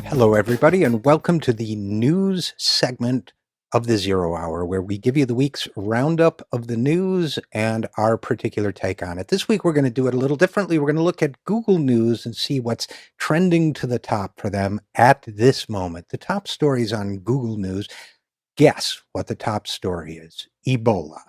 Hello, everybody, and welcome to the news segment of the Zero Hour, where we give you the week's roundup of the news and our particular take on it. This week, we're going to do it a little differently. We're going to look at Google News and see what's trending to the top for them at this moment. The top stories on Google News. Guess what the top story is? Ebola.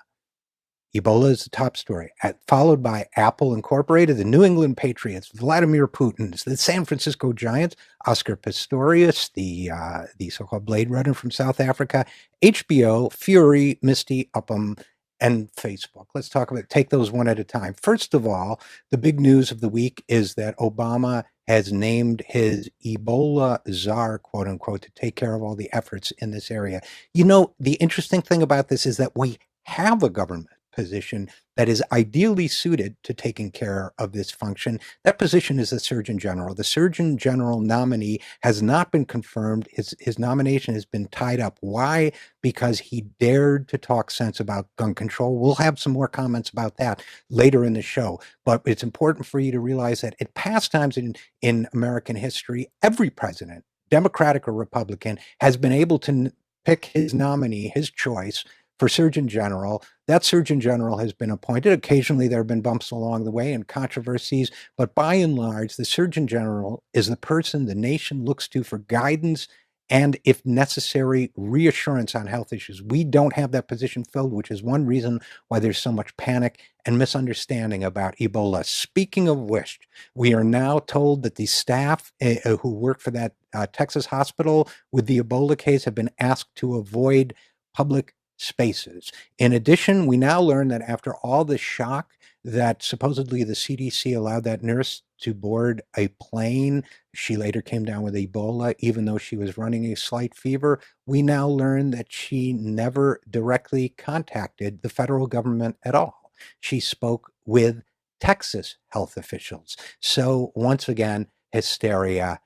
Ebola is the top story, followed by Apple Incorporated, the New England Patriots, Vladimir Putin, the San Francisco Giants, Oscar Pistorius, the so-called Blade Runner from South Africa, HBO, Fury, Misty, Upham, and Facebook. Let's take those one at a time. First of all, the big news of the week is that Obama has named his Ebola czar, quote unquote, to take care of all the efforts in this area. You know, the interesting thing about this is that we have a government position that is ideally suited to taking care of this function. That position is the Surgeon General. The Surgeon General nominee has not been confirmed. His nomination has been tied up. Why? Because he dared to talk sense about gun control. We'll have some more comments about that later in the show. But it's important for you to realize that at past times in American history, every president, Democratic or Republican, has been able to pick his nominee, his choice, for Surgeon General. That Surgeon General has been appointed. Occasionally there have been bumps along the way and controversies, but by and large, the Surgeon General is the person the nation looks to for guidance and, if necessary, reassurance on health issues. We don't have that position filled, which is one reason why there's so much panic and misunderstanding about Ebola. Speaking of which, we are now told that the staff who work for that Texas hospital with the Ebola case have been asked to avoid public spaces. In addition, we now learn that after all the shock that supposedly the CDC allowed that nurse to board a plane, she later came down with Ebola, even though she was running a slight fever. We now learn that she never directly contacted the federal government at all. She spoke with Texas health officials. So once again, hysteria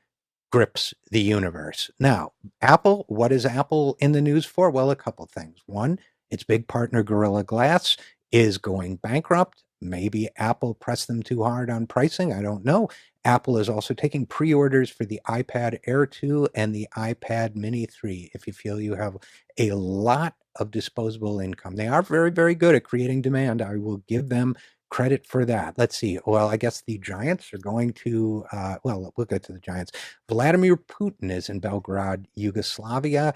grips the universe. Now, Apple, what is Apple in the news for? Well, a couple things. One, its big partner, Gorilla Glass, is going bankrupt. Maybe Apple pressed them too hard on pricing. I don't know. Apple is also taking pre-orders for the iPad Air 2 and the iPad Mini 3 if you feel you have a lot of disposable income. They are very, very good at creating demand. I will give them credit for that. Let's see. Well, I guess the Giants are going to, well, we'll get to the Giants. Vladimir Putin is in Belgrade, Yugoslavia.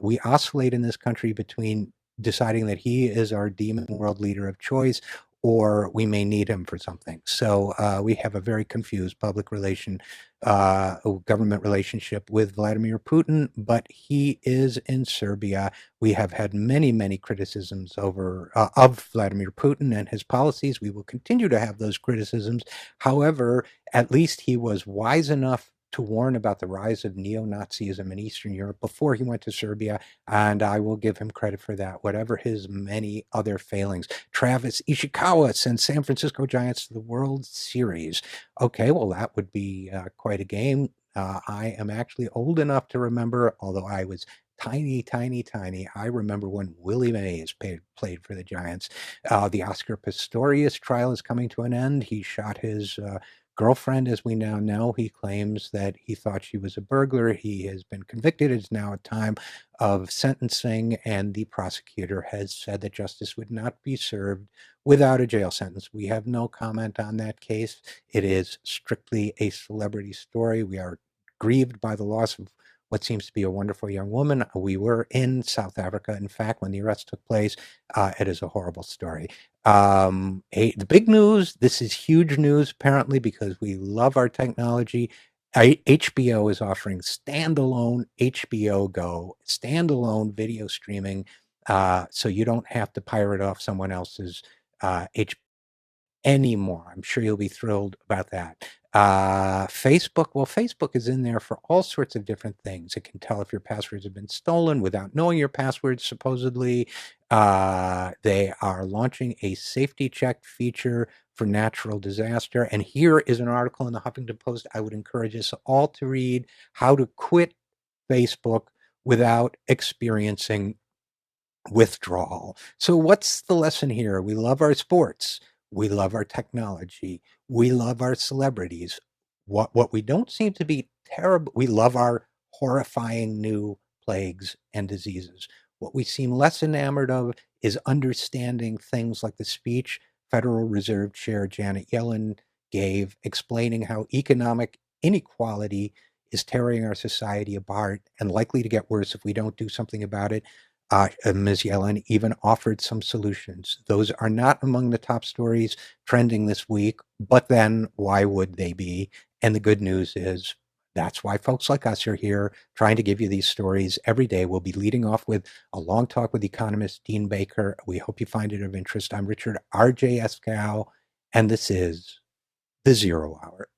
We oscillate in this country between deciding that he is our demon world leader of choice, or we may need him for something. So we have a very confused government relationship with Vladimir Putin, but he is in Serbia. We have had many, many criticisms of Vladimir Putin and his policies. We will continue to have those criticisms. However, at least he was wise enough to warn about the rise of neo-Nazism in Eastern Europe before he went to Serbia, and I will give him credit for that, whatever his many other failings. Travis Ishikawa sends San Francisco Giants to the World Series. Okay, well, that would be quite a game. I am actually old enough to remember, although I was tiny, tiny, tiny. I remember when Willie Mays played for the Giants. The Oscar Pistorius trial is coming to an end. He shot his girlfriend, as we now know. He claims that he thought she was a burglar. He has been convicted. It's now a time of sentencing, and the prosecutor has said that justice would not be served without a jail sentence. We have no comment on that case. It is strictly a celebrity story. We are grieved by the loss of what seems to be a wonderful young woman. We were in South Africa, in fact, when the arrest took place. It is a horrible story. The big news, this is huge news, apparently, because we love our technology. HBO is offering standalone HBO Go, standalone video streaming, so you don't have to pirate off someone else's HBO anymore. I'm sure you'll be thrilled about that. Facebook, well, Facebook is in there for all sorts of different things. It can tell if your passwords have been stolen without knowing your passwords, supposedly. They are launching a safety check feature for natural disaster. And here is an article in the Huffington Post I would encourage us all to read: how to quit Facebook without experiencing withdrawal. So what's the lesson here? We love our sports. We love our technology. We love our celebrities. What we don't seem to be terrible, we love our horrifying new plagues and diseases. What we seem less enamored of is understanding things like the speech Federal Reserve Chair Janet Yellen gave, explaining how economic inequality is tearing our society apart and likely to get worse if we don't do something about it. Ms. Yellen even offered some solutions. Those are not among the top stories trending this week, but then why would they be? And the good news is that's why folks like us are here trying to give you these stories every day. We'll be leading off with a long talk with economist Dean Baker. We hope you find it of interest. I'm Richard RJ Eskow, and this is the Zero Hour.